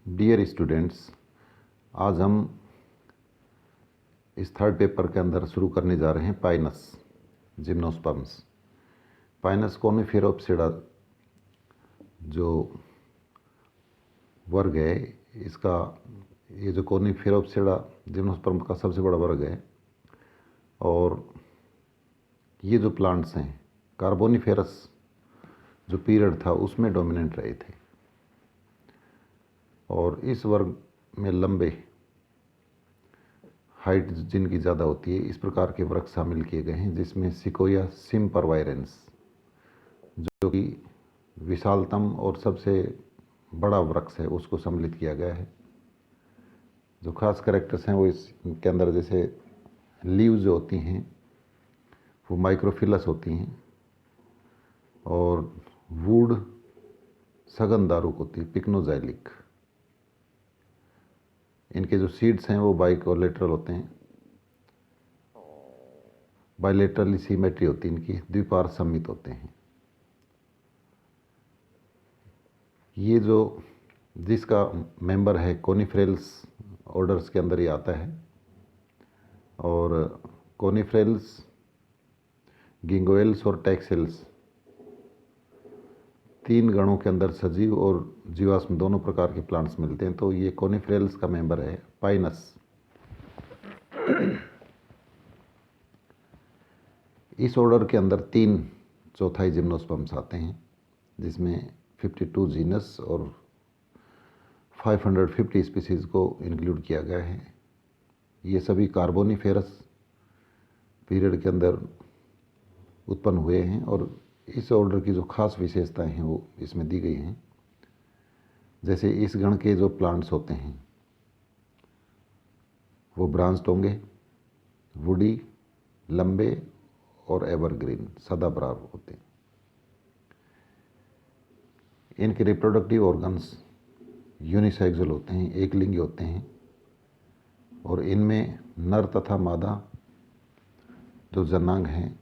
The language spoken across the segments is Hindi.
डियर स्टूडेंट्स, आज हम इस थर्ड पेपर के अंदर शुरू करने जा रहे हैं पाइनस जिम्नोस्पर्म्स। पाइनस कोनिफेरोप्सिडा जो वर्ग है, इसका ये जो कोनिफेरोप्सिडा जिम्नोस्पर्म का सबसे बड़ा वर्ग है। और ये जो प्लांट्स हैं, कार्बोनिफेरस जो पीरियड था उसमें डोमिनेंट रहे थे। और इस वर्ग में लंबे हाइट जिनकी ज़्यादा होती है, इस प्रकार के वृक्ष शामिल किए गए हैं, जिसमें सिकोया सिम्परवायरेंस जो कि विशालतम और सबसे बड़ा वृक्ष है उसको सम्मिलित किया गया है। जो खास कैरेक्टर्स हैं वो इसके अंदर, जैसे लीव्स जो होती हैं वो माइक्रोफिलस होती हैं, और वुड सघन दारुक होती है, पिक्नोजाइलिक। इनके जो सीड्स हैं वो बाइकोलेटरल होते हैं, बाइलेटरली सिमेट्री होती है इनकी, द्विपार्श्व सममित होते हैं। ये जो जिसका मेंबर है कोनिफेरल्स ऑर्डर्स के अंदर ही आता है। और कोनिफेरल्स, गिंगोएल्स और टैक्सेल्स तीन गणों के अंदर सजीव और जीवाश्म दोनों प्रकार के प्लांट्स मिलते हैं। तो ये कोनिफेरल्स का मेंबर है पाइनस। इस ऑर्डर के अंदर 3/4 जिम्नोस्पर्म्स आते हैं, जिसमें 52 जीनस और 550 स्पीसीज़ को इंक्लूड किया गया है। ये सभी कार्बोनिफेरस पीरियड के अंदर उत्पन्न हुए हैं, और इस ऑर्डर की जो खास विशेषताएं हैं वो इसमें दी गई हैं। जैसे इस गण के जो प्लांट्स होते हैं वो ब्रांच्ड होंगे, वुडी, लंबे और एवरग्रीन सदाबहार होते हैं। इनके रिप्रोडक्टिव ऑर्गन्स यूनिसेक्सुअल होते हैं, एक लिंगी होते हैं, और इनमें नर तथा मादा जो जनांग हैं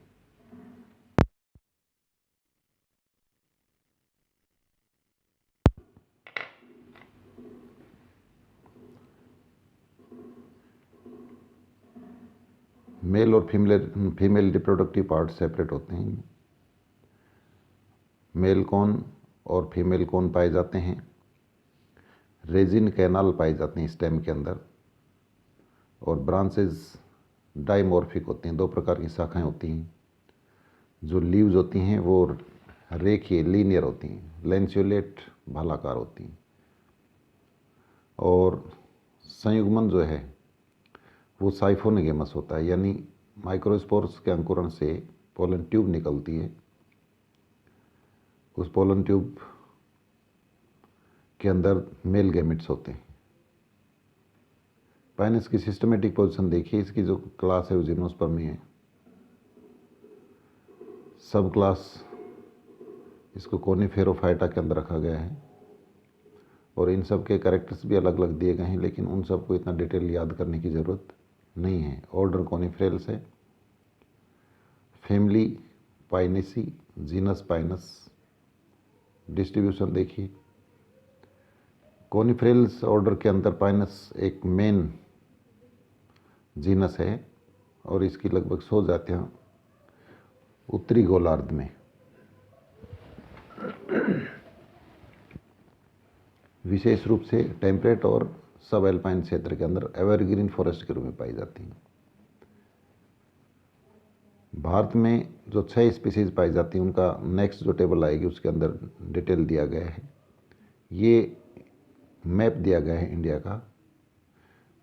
मेल और फीमेल रिप्रोडक्टिव पार्ट सेपरेट होते हैं। मेल कौन और फीमेल कौन पाए जाते हैं। रेजिन कैनाल पाए जाते हैं स्टेम के अंदर, और ब्रांचेस डाइमॉर्फिक होती हैं, दो प्रकार की शाखाएं होती हैं। जो लीव्स होती हैं वो रेखीय लीनियर होती हैं, लैंसियोलेट भालाकार होती हैं। और संयुग्मन जो है वो साइफोनिगेमस होता है, यानी माइक्रोस्पोर्स के अंकुरण से पोलन ट्यूब निकलती है। उस पोलन ट्यूब के अंदर मेल गैमेट्स होते हैं। पाइनस की सिस्टमेटिक पोजीशन देखिए। इसकी जो क्लास है वो जिम्नोस्पर्मी है। सब क्लास इसको कोनिफेरोफाइटा के अंदर रखा गया है, और इन सब के कैरेक्टर्स भी अलग अलग दिए गए हैं, लेकिन उन सबको इतना डिटेल याद करने की ज़रूरत नहीं है। ऑर्डर कोनिफेरल्स है, family Pinaceae, genus Pinus. Distribution देखिए। कोनिफेरल्स ऑर्डर के अंदर पाइनस एक मेन जीनस है, और इसकी लगभग 100 जातियाँ उत्तरी गोलार्ध में, विशेष रूप से टेम्परेट और सब एल्पाइन क्षेत्र के अंदर एवरग्रीन फॉरेस्ट के रूप में पाई जाती हैं। भारत में जो 6 स्पीसीज पाई जाती हैं उनका नेक्स्ट जो टेबल आएगी उसके अंदर डिटेल दिया गया है। ये मैप दिया गया है इंडिया का,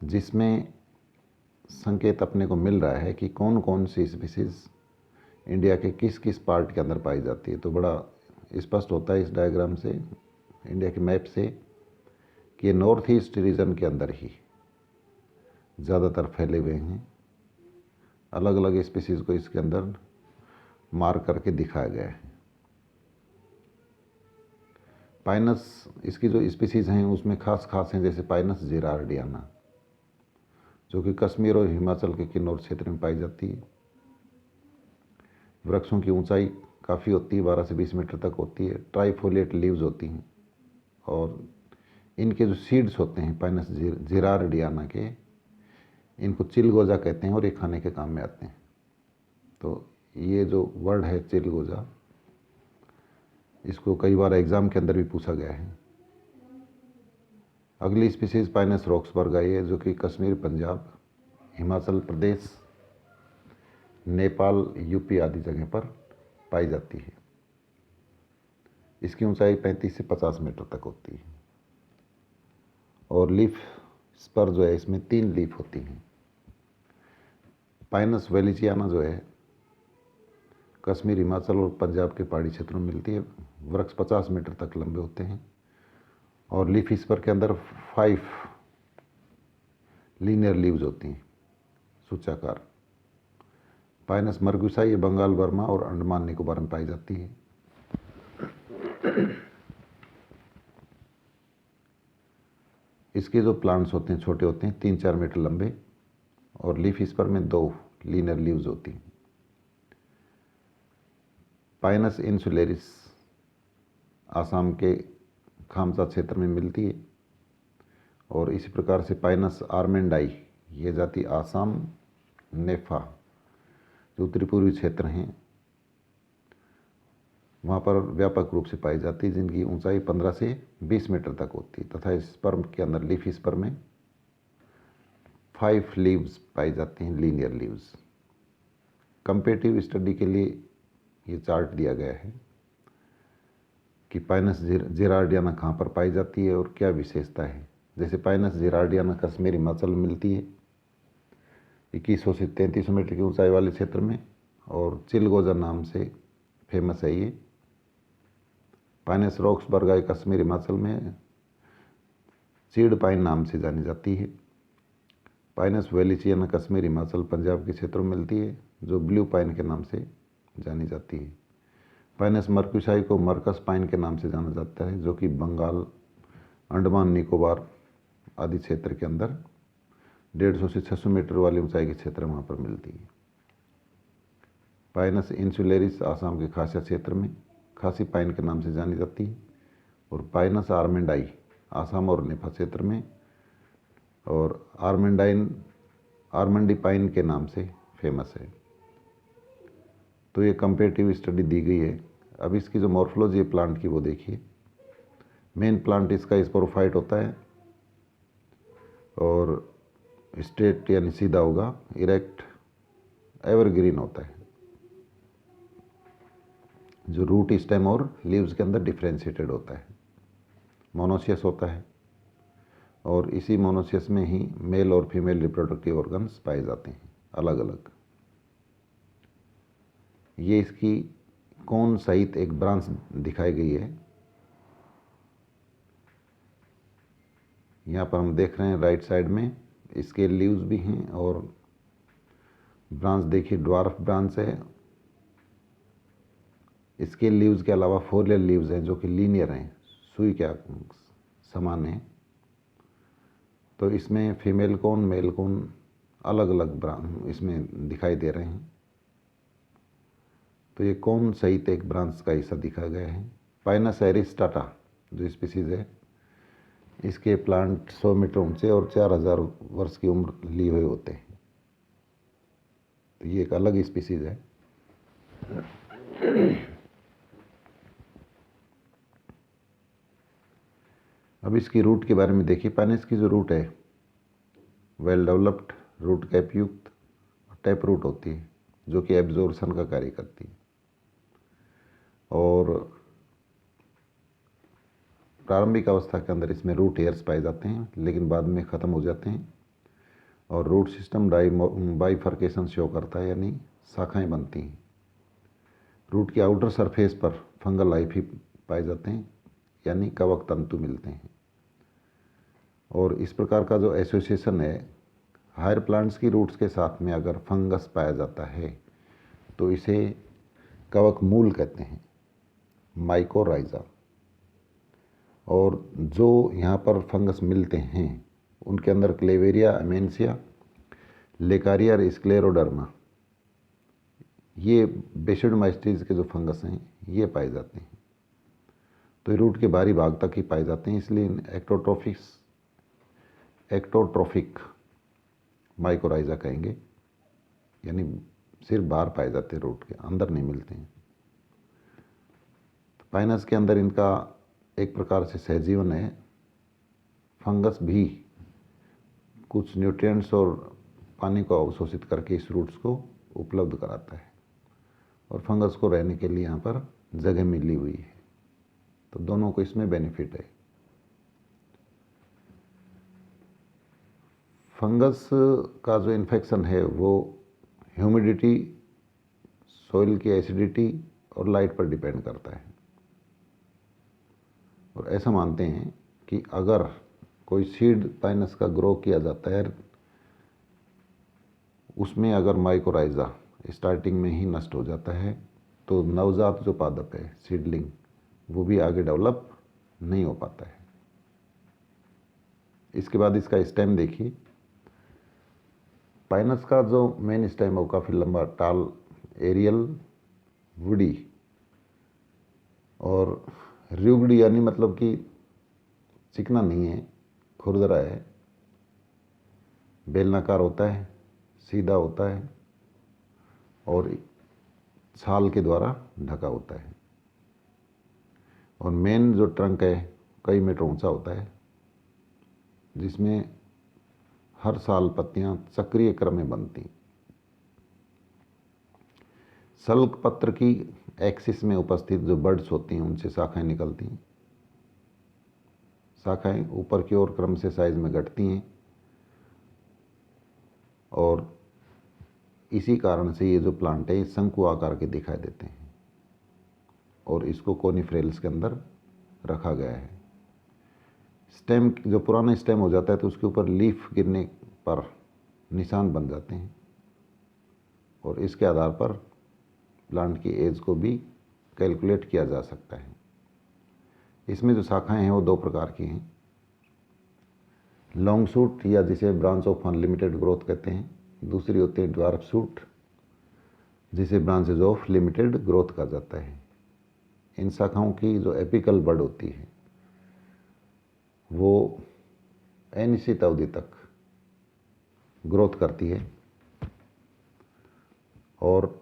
जिसमें संकेत अपने को मिल रहा है कि कौन कौन सी स्पीसीज इंडिया के किस किस पार्ट के अंदर पाई जाती है। तो बड़ा स्पष्ट होता है इस डायग्राम से, इंडिया के मैप से, कि ये नॉर्थ ईस्ट रीजन के अंदर ही ज़्यादातर फैले हुए हैं। अलग अलग स्पीसीज़ को इसके अंदर मार्क करके दिखाया गया है। पाइनस, इसकी जो स्पीसीज़ हैं उसमें खास हैं, जैसे पाइनस जेरार्डियाना, जो कि कश्मीर और हिमाचल के किन्नौर क्षेत्र में पाई जाती है। वृक्षों की ऊंचाई काफ़ी होती है, 12 से 20 मीटर तक होती है। ट्राइफोलिएट लीव्स होती हैं, और इनके जो सीड्स होते हैं पाइनस जिरार्डियाना के, इनको चिलगोजा कहते हैं और ये खाने के काम में आते हैं। तो ये जो वर्ड है चिलगोजा, इसको कई बार एग्ज़ाम के अंदर भी पूछा गया है। अगली स्पीसीज पाइनस रॉक्सबर्गाई है, जो कि कश्मीर, पंजाब, हिमाचल प्रदेश, नेपाल, यूपी आदि जगह पर पाई जाती है। इसकी ऊंचाई 35 से 50 मीटर तक होती है और लीफ स्पर जो है इसमें 3 लीफ होती हैं। पाइनस वेलिचियाना जो है कश्मीर, हिमाचल और पंजाब के पहाड़ी क्षेत्रों में मिलती है। वृक्ष 50 मीटर तक लंबे होते हैं और लीफ स्पर के अंदर 5 लीनियर लीव्स होती हैं, सूचाकार। पाइनस मरगुसा ये बंगाल, बर्मा और अंडमान निकोबार में पाई जाती है। इसके जो प्लांट्स होते हैं छोटे होते हैं, 3-4 मीटर लंबे, और लीफ स्पर में 2 लीनियर लीव्स होती हैं। पाइनस इंसुलेरिस आसाम के खामसा क्षेत्र में मिलती है और इसी प्रकार से पाइनस आर्मेंडाई ये जाति आसाम, नेफा जो उत्तरी पूर्वी क्षेत्र हैं वहाँ पर व्यापक रूप से पाई जाती है, जिनकी ऊंचाई 15 से 20 मीटर तक होती है तथा इस स्पर्म के अंदर, लीफ स्पर्म में 5 लीव्स पाई जाती हैं, लीनियर लीव्स। कंपेरेटिव स्टडी के लिए ये चार्ट दिया गया है कि पाइनस जिरार्डियाना कहाँ पर पाई जाती है और क्या विशेषता है। जैसे पाइनस जिरार्डियाना कश्मीर, हिमाचल में मिलती है 2100 से 3300 मीटर की ऊंचाई वाले क्षेत्र में और चिलगोजा नाम से फेमस है ये। पाइनस रॉक्सबर्गाई कश्मीर, हिमाचल में सीड पाइन नाम से जानी जाती है। पाइनस वेलिचियाना कश्मीर, हिमाचल, पंजाब के क्षेत्रों में मिलती है जो ब्लू पाइन के नाम से जानी जाती है। पाइनस मर्क्यूसाई को मर्कस पाइन के नाम से जाना जाता है, जो कि बंगाल, अंडमान निकोबार आदि क्षेत्र के अंदर 150 से 600 मीटर वाली ऊंचाई के क्षेत्र वहाँ पर मिलती है। पाइनस इंसुलेरिस आसाम के खासिया क्षेत्र में खासी पाइन के नाम से जानी जाती है और पाइनस आर्मेंडाई आसाम और नेपा क्षेत्र में और आर्मेंडी पाइन के नाम से फेमस है। तो ये कंपेरेटिव स्टडी दी गई है। अब इसकी जो मॉर्फोलॉजी है प्लांट की वो देखिए। मेन प्लांट इसका स्पोरोफाइट होता है और स्ट्रेट यानी सीधा होगा, इरेक्ट, एवरग्रीन होता है। जो रूट, स्टेम और लीव्स के अंदर डिफ्रेंशिएटेड होता है, मोनोसियस होता है और इसी मोनोसियस में ही मेल और फीमेल रिप्रोडक्टिव ऑर्गन्स पाए जाते हैं अलग अलग। ये इसकी कोन सहित एक ब्रांच दिखाई गई है। यहाँ पर हम देख रहे हैं राइट साइड में इसके लीव्स भी हैं और ब्रांच देखिए ड्वार्फ ब्रांच है। इसके लीव्स के अलावा फोलियर लीव्स हैं जो कि लीनियर हैं, सुई के समान हैं। तो इसमें फीमेल कोन, मेल कोन अलग अलग ब्रांच इसमें दिखाई दे रहे हैं। तो ये कोन सहित एक ब्रांच का हिस्सा दिखाया गया है। पाइनस एरिस्टाटा जो स्पीसीज है, इसके प्लांट 100 मीटर ऊंचे और 4000 वर्ष की उम्र लिए हुए होते हैं। तो ये एक अलग स्पीसीज है। अब इसकी रूट के बारे में देखिए। पाइनस की जो रूट है वेल डेवलप्ड, रूट कैप युक्त टैप रूट होती है जो कि एब्जॉर्प्शन का कार्य करती है और प्रारंभिक अवस्था के अंदर इसमें रूट हेयर्स पाए जाते हैं लेकिन बाद में ख़त्म हो जाते हैं और रूट सिस्टम बाइफर्केशन शो करता है, यानी शाखाएं बनती हैं। रूट की आउटर सरफेस पर फंगल लाइफी पाए जाते हैं, यानी कवक तंतु मिलते हैं। और इस प्रकार का जो एसोसिएशन है हायर प्लांट्स की रूट्स के साथ में अगर फंगस पाया जाता है तो इसे कवक मूल कहते हैं, माइकोराइजा। और जो यहाँ पर फंगस मिलते हैं उनके अंदर क्लेवेरिया, अमेंसिया, लेकारिया और स्क्लेरोडर्मा, ये बेसिडोमाइस्टीज के जो फंगस हैं ये पाए जाते हैं। तो ये रूट के बाहरी भाग तक ही पाए जाते हैं, इसलिए एक्टोट्रोफिक माइकोराइजा कहेंगे, यानी सिर्फ बाहर पाए जाते हैं, रूट के अंदर नहीं मिलते हैं। तो पाइनस के अंदर इनका एक प्रकार से सहजीवन है। फंगस भी कुछ न्यूट्रिएंट्स और पानी को अवशोषित करके इस रूट्स को उपलब्ध कराता है, और फंगस को रहने के लिए यहाँ पर जगह मिली हुई है, तो दोनों को इसमें बेनिफिट है। फंगस का जो इन्फेक्शन है वो ह्यूमिडिटी, सॉइल की एसिडिटी और लाइट पर डिपेंड करता है। और ऐसा मानते हैं कि अगर कोई सीड पाइनस का ग्रो किया जाता है, उसमें अगर माइकोराइजा स्टार्टिंग में ही नष्ट हो जाता है, तो नवजात जो पादप है, सीडलिंग, वो भी आगे डेवलप नहीं हो पाता है। इसके बाद इसका स्टेम देखिए। पाइनस का जो मेन स्टेम है वो काफ़ी लंबा, टाल, एरियल, वुडी और र्यूगडी, यानी मतलब कि चिकना नहीं है, खुरदरा है, बेलनाकार होता है, सीधा होता है और छाल के द्वारा ढका होता है। और मेन जो ट्रंक है कई मीटर ऊंचा होता है, जिसमें हर साल पत्तियां चक्रीय क्रम में बनती। सल्क पत्र की एक्सिस में उपस्थित जो बर्ड्स होती हैं उनसे शाखाएं निकलती हैं। शाखाएं ऊपर की ओर क्रम से साइज में घटती हैं, और इसी कारण से ये जो प्लांट है शंकु आकार के दिखाई देते हैं, और इसको कोनिफ्रेल्स के अंदर रखा गया है। स्टेम, जो पुराना स्टेम हो जाता है तो उसके ऊपर लीफ गिरने पर निशान बन जाते हैं, और इसके आधार पर प्लांट की एज को भी कैलकुलेट किया जा सकता है। इसमें जो शाखाएं हैं वो दो प्रकार की हैं। लॉन्ग शूट, या जिसे ब्रांच ऑफ अनलिमिटेड ग्रोथ कहते हैं। दूसरी होती है ड्वार्फ शूट, जिसे ब्रांचेज ऑफ लिमिटेड ग्रोथ कहा जाता है। इन शाखाओं की जो एपिकल बड होती है वो अनिश्चित अवधि तक ग्रोथ करती है, और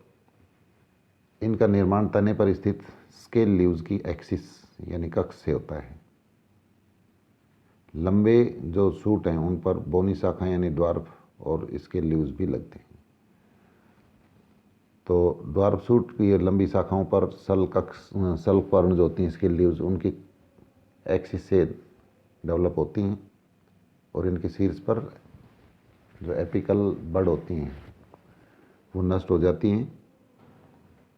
इनका निर्माण तने पर स्थित स्केल लीव्स की एक्सिस यानी कक्ष से होता है। लंबे जो शूट हैं उन पर बोनी शाखाएं यानी ड्वार्फ और स्केल लीव्स भी लगते हैं। तो ड्वार्फ शूट की लंबी शाखाओं पर सल्क पर्ण जो होती हैं, स्केल लीव्स, उनकी एक्सिस से डेवलप होती हैं, और इनके शीर्ष पर जो एपिकल बड होती हैं वो नष्ट हो जाती हैं।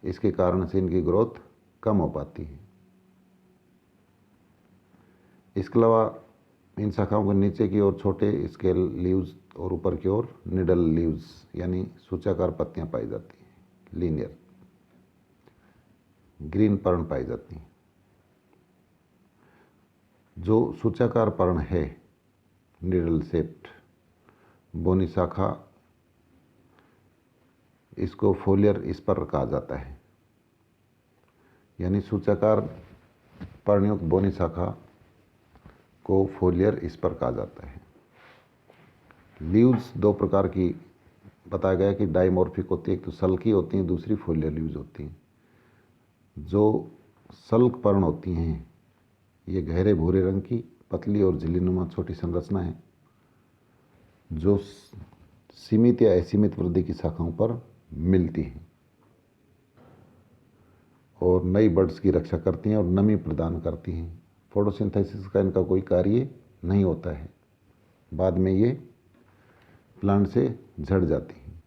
इसके कारण से इनकी ग्रोथ कम हो पाती है। इसके अलावा इन शाखाओं के नीचे की ओर छोटे स्केल लीव्स और ऊपर की ओर निडल लीव्स यानी सूचाकार पत्तियां पाई जाती हैं, लीनियर ग्रीन पर्ण पाई जाती हैं। जो सूचाकार पर्ण है, निडल शेप्ड बोनी शाखा, इसको फोलियर स्पर कहा जाता है, यानी सूचाकार पर्णयुक्त बोनी शाखा को फोलियर स्पर कहा जाता है। लीव्स दो प्रकार की बताया गया कि डाइमॉर्फिक होती है, एक तो सल्की होती हैं, दूसरी फोलियर लीव्स होती हैं। जो सल्क पर्ण होती हैं ये गहरे भूरे रंग की पतली और झिल्लीनुमा छोटी संरचना है, जो सीमित या असीमित वृद्धि की शाखाओं पर मिलती हैं और नई बड्स की रक्षा करती हैं और नमी प्रदान करती हैं। फोटोसिंथेसिस का इनका कोई कार्य नहीं होता है, बाद में ये प्लांट से झड़ जाती हैं।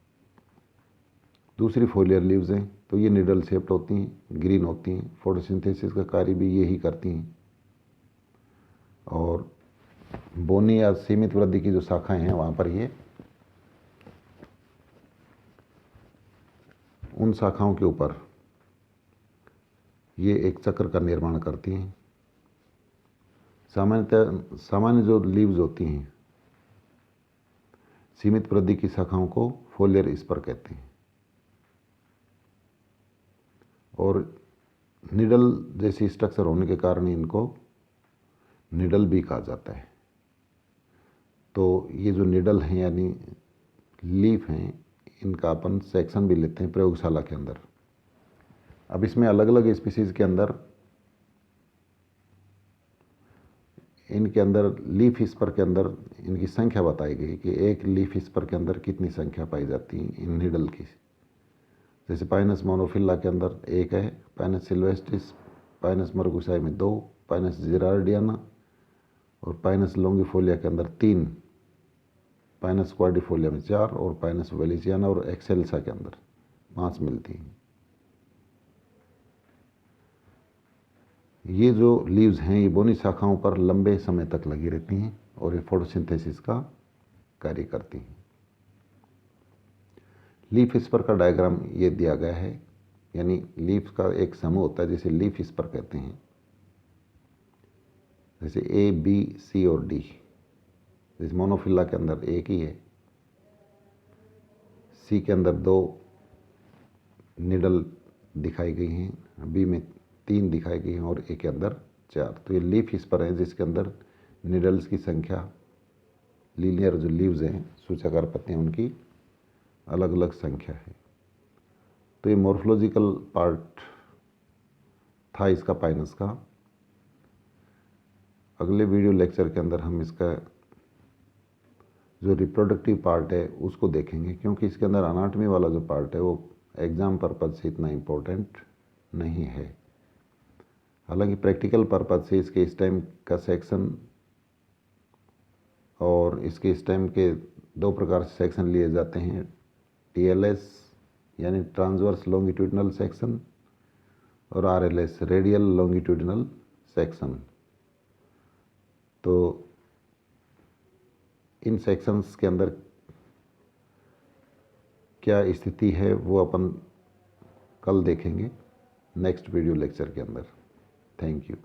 दूसरी फोलियर लीव्स हैं तो ये निडल शेप्ड होती हैं, ग्रीन होती हैं, फोटोसिंथेसिस का कार्य भी ये ही करती हैं। और बोनी या सीमित वृद्धि की जो शाखाएं हैं वहाँ पर ये उन शाखाओं के ऊपर ये एक चक्र का निर्माण करती हैं। सामान्य जो लीव्स होती हैं सीमित वृद्धि की शाखाओं को फोलियर स्पर कहते हैं, और निडल जैसी स्ट्रक्चर होने के कारण इनको निडल भी कहा जाता है। तो ये जो निडल हैं यानी लीफ हैं, इनका अपन सेक्शन भी लेते हैं प्रयोगशाला के अंदर। अब इसमें अलग अलग स्पीसीज के अंदर इनके अंदर लीफ स्पर के अंदर इनकी संख्या बताई गई कि एक लीफ स्पर के अंदर कितनी संख्या पाई जाती है इन निडल की। जैसे पाइनस मोनोफिला के अंदर एक है, पाइनस सिल्वेस्ट्रिस, पाइनस मरगुसाई में 2, पाइनस जिरार्डियाना और पाइनस लॉन्गिफोलिया के अंदर 3, पाइनस क्वाड्रिफोलिया में 4 और पाइनस वेलिसियाना और एक्सेल्सा के अंदर 5 मिलती हैं। ये जो लीव्स हैं ये बोनी शाखाओं पर लंबे समय तक लगी रहती हैं और ये फोटोसिंथेसिस का कार्य करती हैं। लीफ स्पर का डायग्राम ये दिया गया है, यानी लीफ का एक समूह होता है जिसे लीफ स्पर कहते हैं। जैसे ए, बी, सी और डी। जैसे मोनोफिला के अंदर एक ही है, सी के अंदर 2 निडल दिखाई गई हैं, बी में 3 दिखाई गई हैं और ए के अंदर 4। तो ये लीफ स्पर है जिसके अंदर निडल्स की संख्या, लीनियर जो लीव्स हैं सूचाकार पत्तियां, उनकी अलग अलग संख्या है। तो ये मॉर्फोलॉजिकल पार्ट था इसका पाइनस का। अगले वीडियो लेक्चर के अंदर हम इसका जो रिप्रोडक्टिव पार्ट है उसको देखेंगे, क्योंकि इसके अंदर अनाटमी वाला जो पार्ट है वो एग्ज़ाम पर्पज़ से इतना इम्पोर्टेंट नहीं है। हालांकि प्रैक्टिकल पर्पज़ से इसके स्टेम का सेक्शन और इसके स्टेम के 2 प्रकार से सेक्शन लिए जाते हैं, TLS यानी ट्रांसवर्स लॉन्गिट्यूडिनल सेक्शन और RLS रेडियल लॉन्गिट्यूडिनल सेक्शन। तो इन सेक्शंस के अंदर क्या स्थिति है वो अपन कल देखेंगे नेक्स्ट वीडियो लेक्चर के अंदर। Thank you.